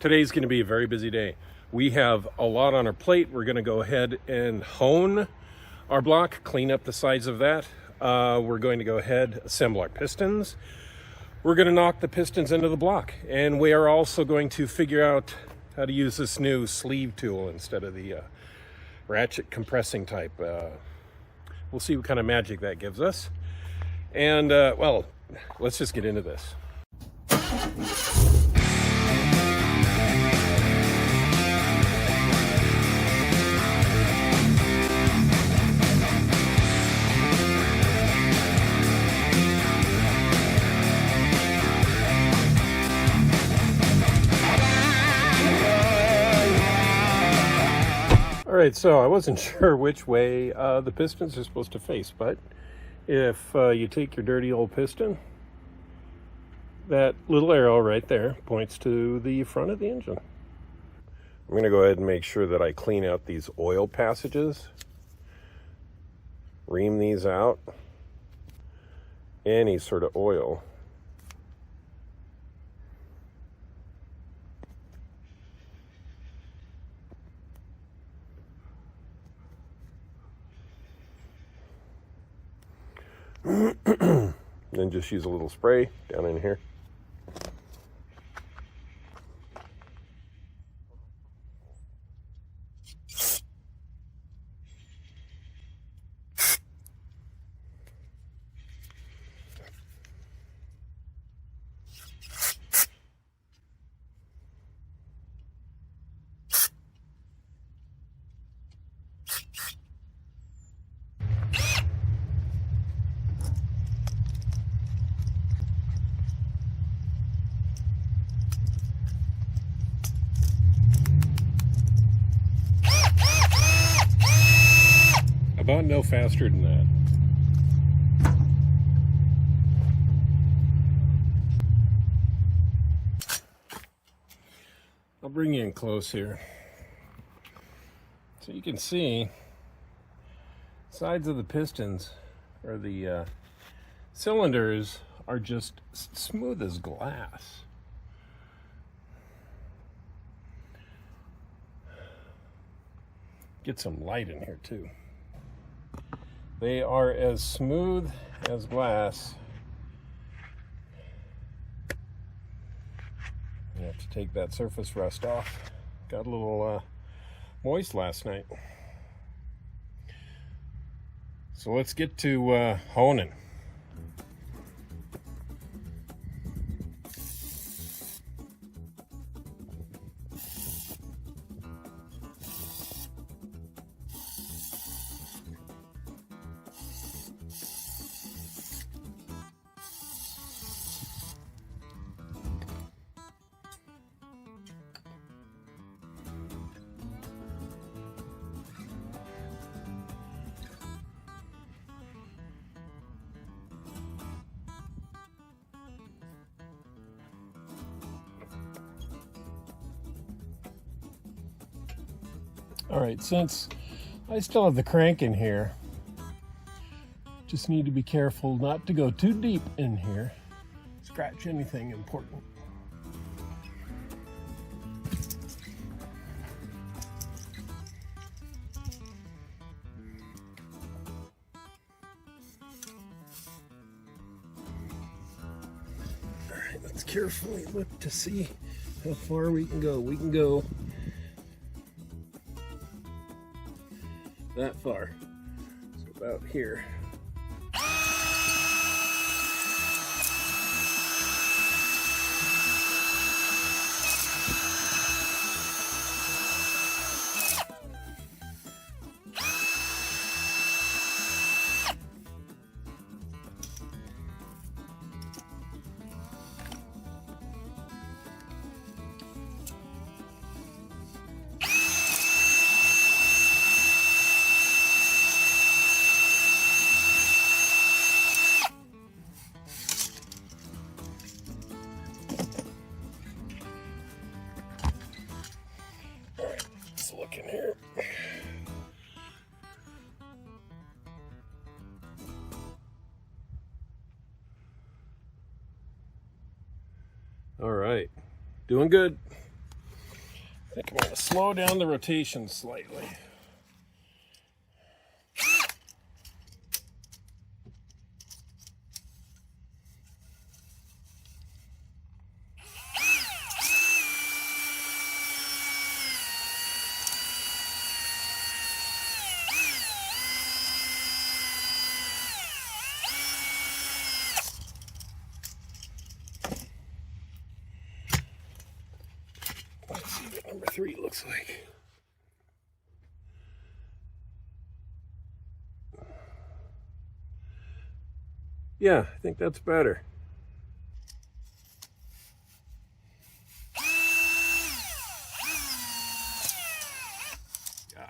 Today's going to be a very busy day. We have a lot on our plate. We're going to go ahead and hone our block, clean up the sides of that. We're going to go ahead, assemble our pistons. We're going to knock the pistons into the block. And we are also going to figure out how to use this new sleeve tool instead of the ratchet compressing type. We'll see what kind of magic that gives us. And, well, let's just get into this. All right, so I wasn't sure which way the pistons are supposed to face, but if you take your dirty old piston, that little arrow right there points to the front of the engine. I'm going to go ahead and make sure that I clean out these oil passages, ream these out, any sort of oil. Then just use a little spray down in here. About no faster than that. I'll bring you in close here. So you can see sides of the pistons, or the cylinders, are just smooth as glass. Get some light in here too. They are as smooth as glass. You have to take that surface rust off. Got a little moist last night. So let's get to honing. All right, since I still have the crank in here, just need to be careful not to go too deep in here, scratch anything important. All right, let's carefully look to see how far we can go. We can go that far, so about here. Look in here. All right, doing good. think I'm going to slow down the rotation slightly. Let's see what number 3 looks like. Yeah, I think that's better. Yeah.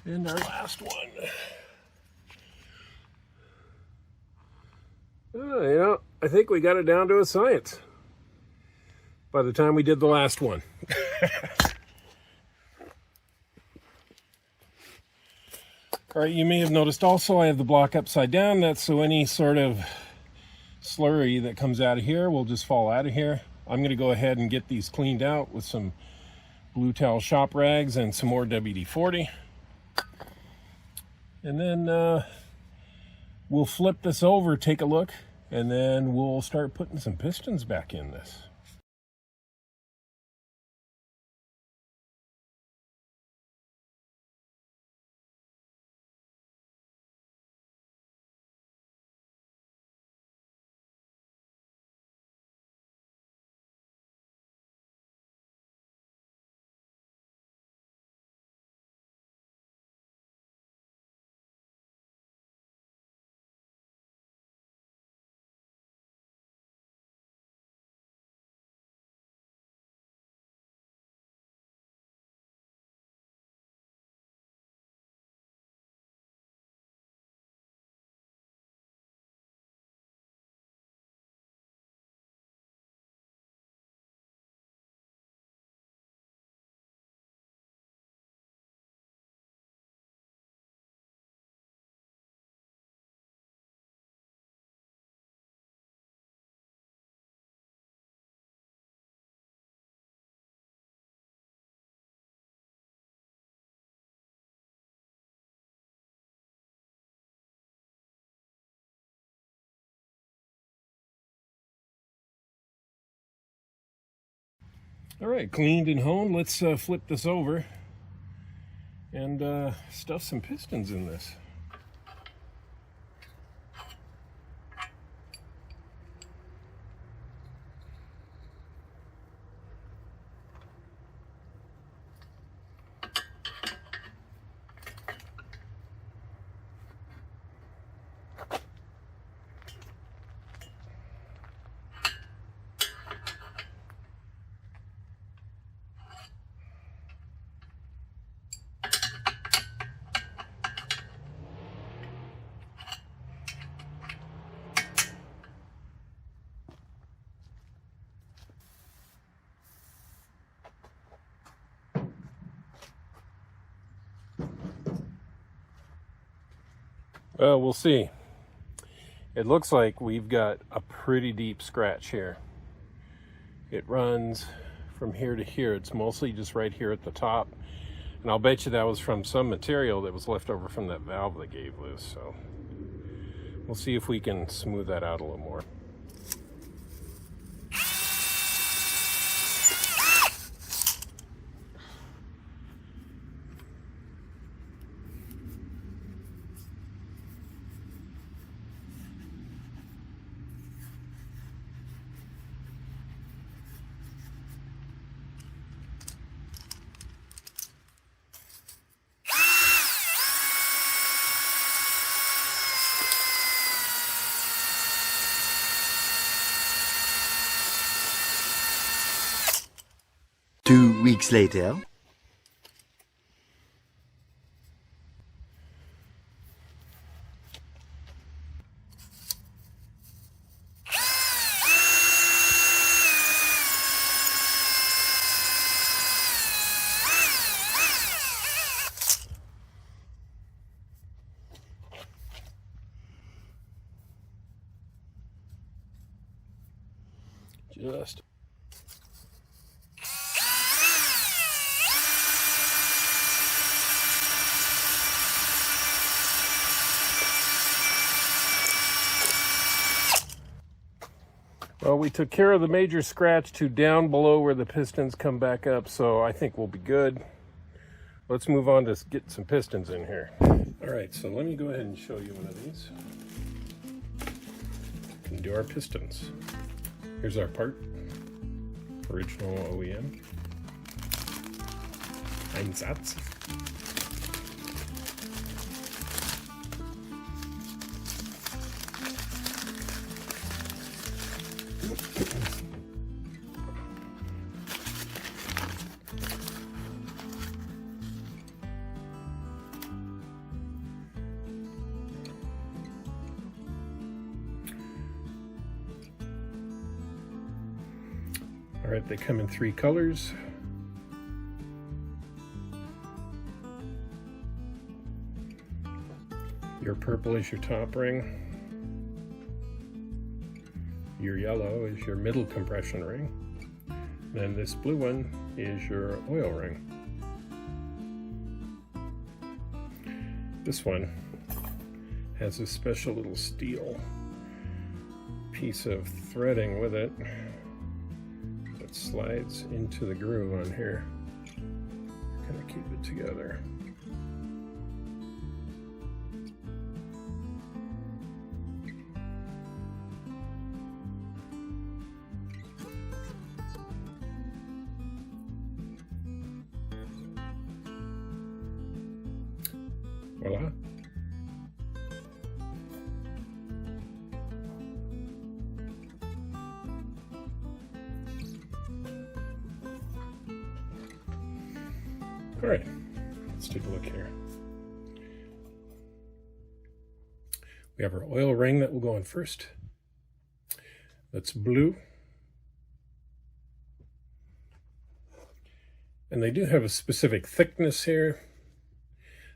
And our last one. Oh, I think we got it down to a science by the time we did the last one. All right, you may have noticed also I have the block upside down. That's so any sort of slurry that comes out of here will just fall out of here. I'm going to go ahead and get these cleaned out with some blue towel shop rags and some more WD-40. And then we'll flip this over, take a look, and then we'll start putting some pistons back in this. All right, cleaned and honed. Let's flip this over and stuff some pistons in this. Well, we'll see. It looks like we've got a pretty deep scratch here. It runs from here to here. It's mostly just right here at the top. And I'll bet you that was from some material that was left over from that valve that gave loose. So we'll see if we can smooth that out a little more. Two weeks later. Just. Well, we took care of the major scratch to down below where the pistons come back up, so I think we'll be good. Let's move on to get some pistons in here. All right, so let me go ahead and show you one of these. And do our pistons. Here's our part. Original OEM. Einsatz. All right, they come in 3 colors. Your purple is your top ring. Your yellow is your middle compression ring. And this blue one is your oil ring. This one has a special little steel piece of threading with it. Slides into the groove on here, kind of keep it together. Voila. All right, let's take a look here. We have our oil ring that will go on first. That's blue. And they do have a specific thickness here,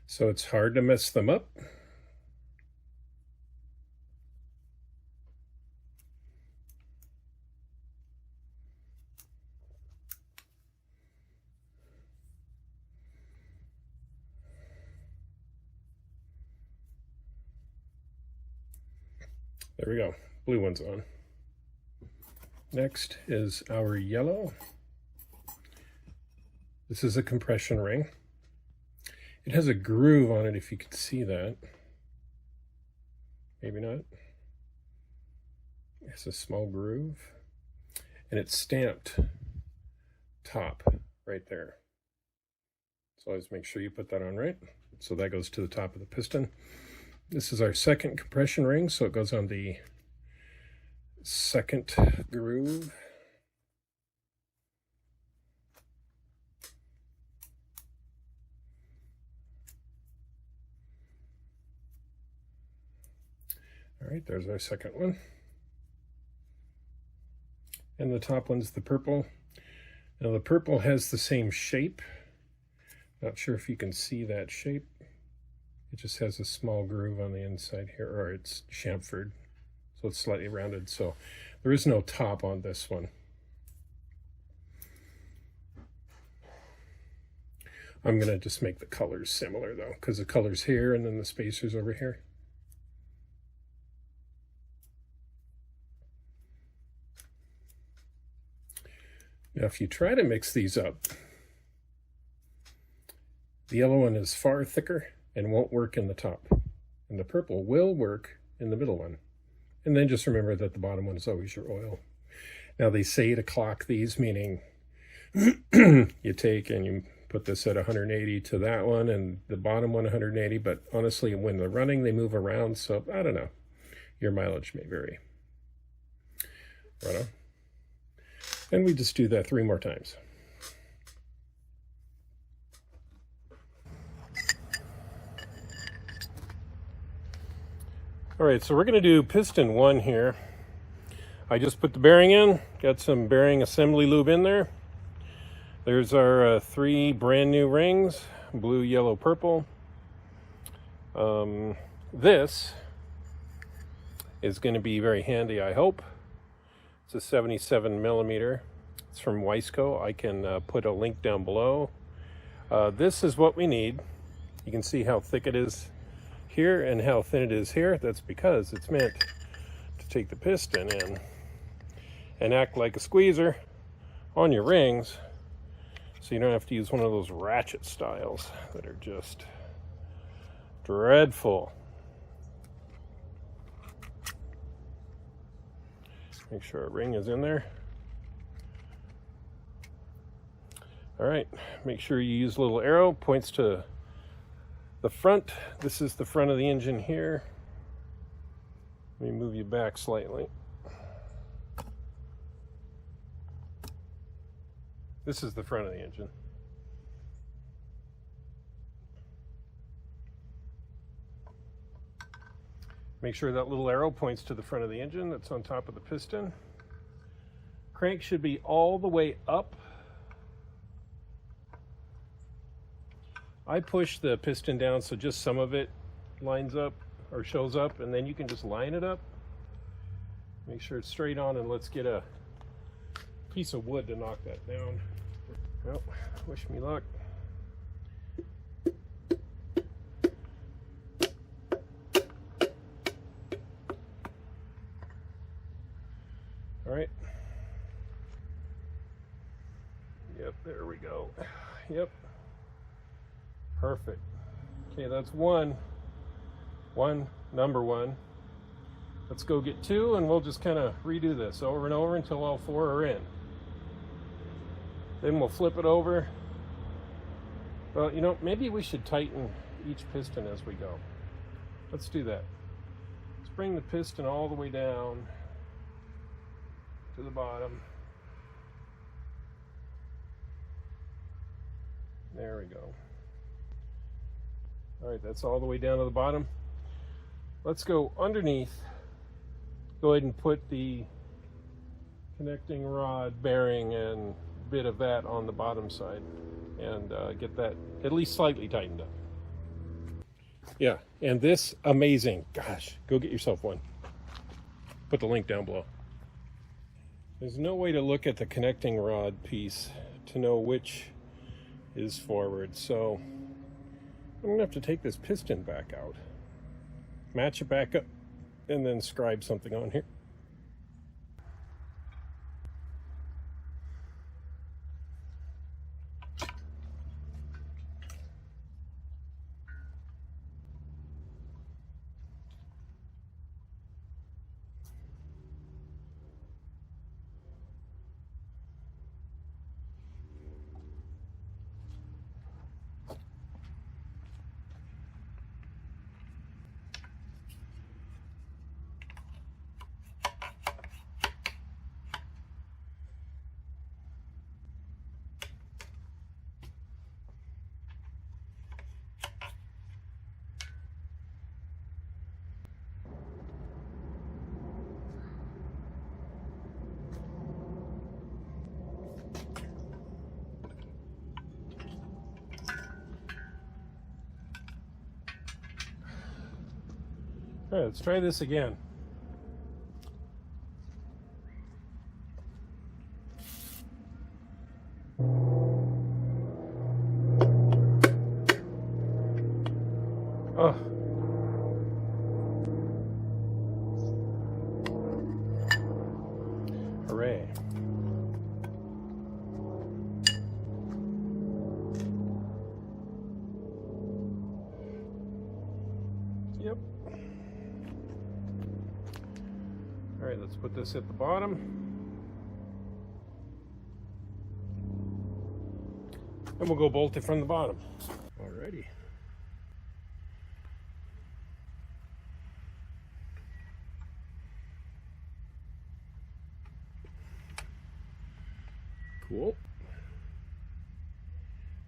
so it's hard to mess them up. There we go, blue one's on. Next is our yellow. This is a compression ring. It has a groove on it, if you can see that. Maybe not. It's a small groove. And it's stamped top right there. So always make sure you put that on right. So that goes to the top of the piston. This is our second compression ring, so it goes on the second groove. All right, there's our second one. And the top one's the purple. Now the purple has the same shape. Not sure if you can see that shape. It just has a small groove on the inside here, or it's chamfered, so it's slightly rounded. So there is no top on this one. I'm gonna just make the colors similar though, because the color's here and then the spacer's over here. Now if you try to mix these up, the yellow one is far thicker and won't work in the top. And the purple will work in the middle one. And then just remember that the bottom one is always your oil. Now they say to clock these, meaning you take and you put this at 180 to that one and the bottom one 180, but honestly when they're running they move around, so I don't know. Your mileage may vary. Right on. And we just do that 3 more times. All right, so we're going to do piston 1 here. I just put the bearing in, got some bearing assembly lube in there. There's our 3 brand new rings, blue, yellow, purple. This is going to be very handy, I hope. It's a 77 millimeter. It's from Weisco. I can put a link down below. This is what we need. You can see how thick it is here and how thin it is here. That's because it's meant to take the piston in and act like a squeezer on your rings, so you don't have to use one of those ratchet styles that are just dreadful. Make sure our ring is in there. All right, make sure you use a little arrow, points to the front. This is the front of the engine here. Let me move you back slightly. This is the front of the engine. Make sure that little arrow points to the front of the engine that's on top of the piston. Crank should be all the way up. I push the piston down so just some of it lines up or shows up, and then you can just line it up. Make sure it's straight on, and let's get a piece of wood to knock that down. Well, wish me luck. All right. Yep, there we go. Yep. Perfect. Okay, that's one, number one. Let's go get two, and we'll just kind of redo this over and over until all four are in. Then we'll flip it over. Well, you know, maybe we should tighten each piston as we go. Let's do that. Let's bring the piston all the way down to the bottom. There we go. All right, that's all the way down to the bottom. Let's go underneath. Go ahead and put the connecting rod bearing and bit of that on the bottom side, and get that at least slightly tightened up. Yeah, and this amazing, gosh, go get yourself one. Put the link down below. There's no way to look at the connecting rod piece to know which is forward, so I'm gonna have to take this piston back out, match it back up, and then scribe something on here. All right, let's try this again. Oh. Hooray. Yep. All right, let's put this at the bottom. And we'll go bolt it from the bottom. Alrighty. Cool.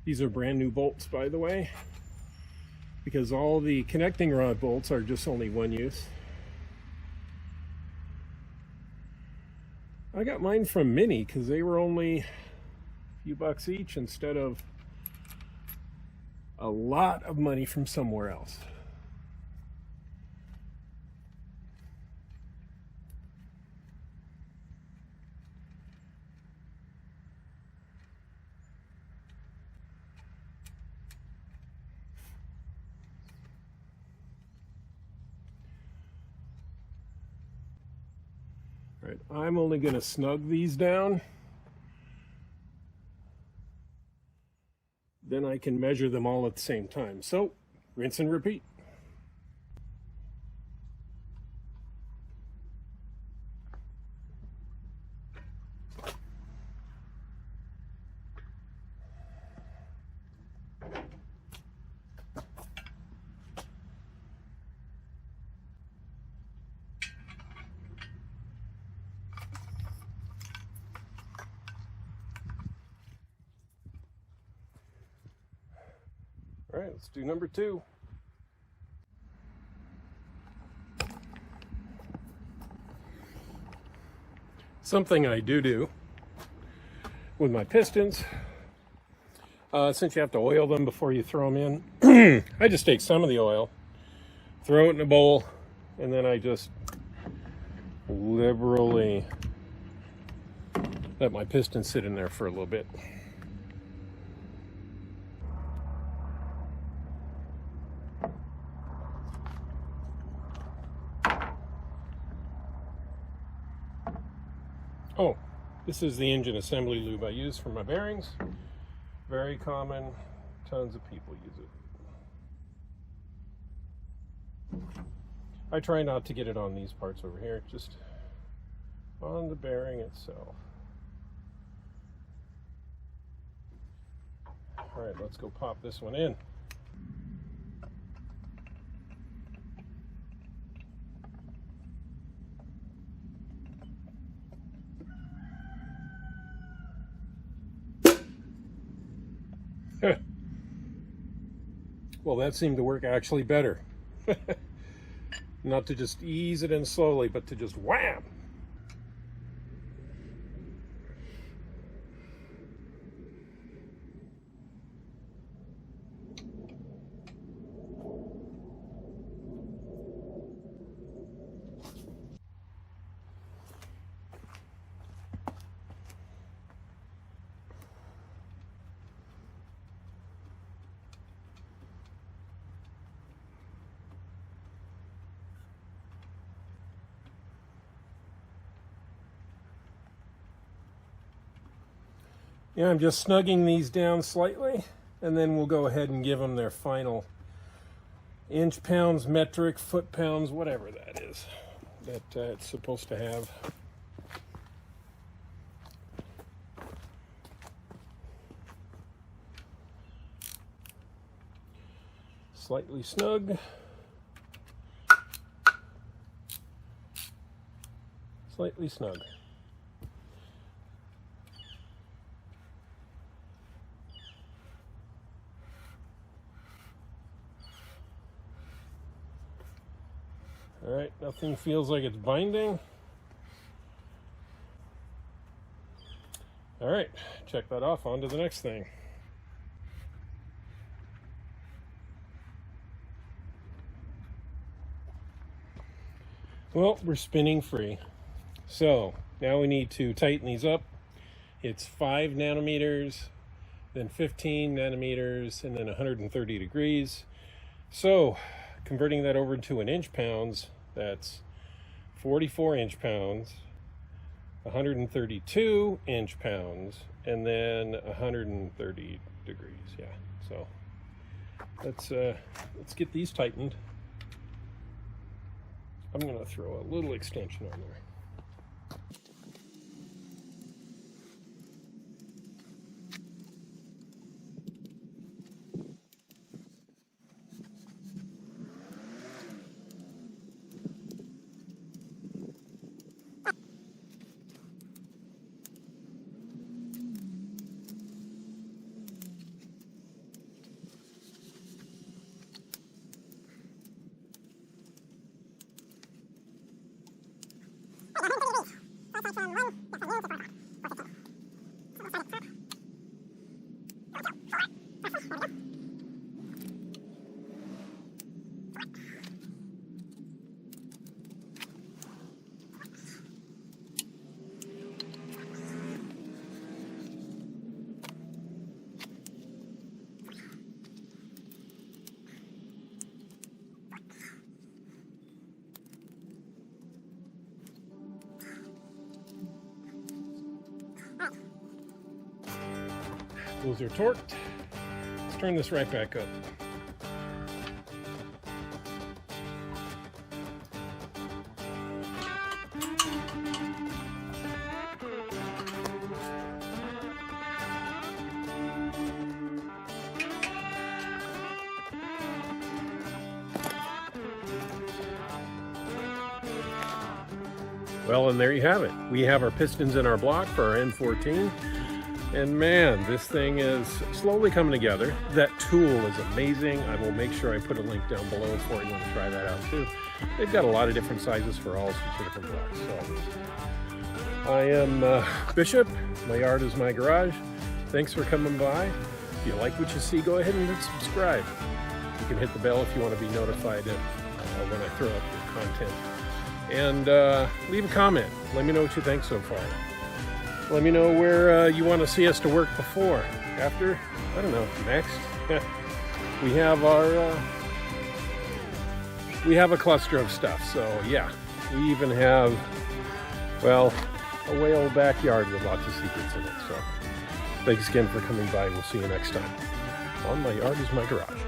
These are brand new bolts, by the way, because all the connecting rod bolts are just only one use. I got mine from Mini because they were only a few bucks each instead of a lot of money from somewhere else. All right, I'm only going to snug these down. Then I can measure them all at the same time. So, rinse and repeat. All right, let's do number 2. Something I do with my pistons, since you have to oil them before you throw them in, I just take some of the oil, throw it in a bowl, and then I just liberally let my piston sit in there for a little bit. Oh, this is the engine assembly lube I use for my bearings. Very common, tons of people use it. I try not to get it on these parts over here, just on the bearing itself. All right, let's go pop this one in. Well, that seemed to work actually better. Not to just ease it in slowly, but to just wham! Yeah, I'm just snugging these down slightly, and then we'll go ahead and give them their final inch pounds, metric, foot pounds, whatever that is that it's supposed to have. Slightly snug. Slightly snug. All right, nothing feels like it's binding. All right, check that off, on to the next thing. Well, we're spinning free. So now we need to tighten these up. It's 5 nanometers, then 15 nanometers, and then 130 degrees. So converting that over to an inch pounds, that's 44 inch pounds, 132 inch pounds, and then 130 degrees. Yeah, so let's get these tightened. I'm going to throw a little extension on there. Those are torqued. Let's turn this right back up. Well, and there you have it. We have our pistons in our block for our N14. And man, this thing is slowly coming together. That tool is amazing. I will make sure I put a link down below for you want to try that out too. They've got a lot of different sizes for all sorts of different blocks. So I am Bishop. My yard is my garage. Thanks for coming by. If you like what you see, go ahead and hit subscribe. You can hit the bell if you want to be notified when I throw up new content. And leave a comment. Let me know what you think so far. Let me know where you want to see us to work before, after, I don't know, next. We have a cluster of stuff, so yeah. We even have, well, a way old backyard with lots of secrets in it. So thanks again for coming by. We'll see you next time on My Yard is My Garage.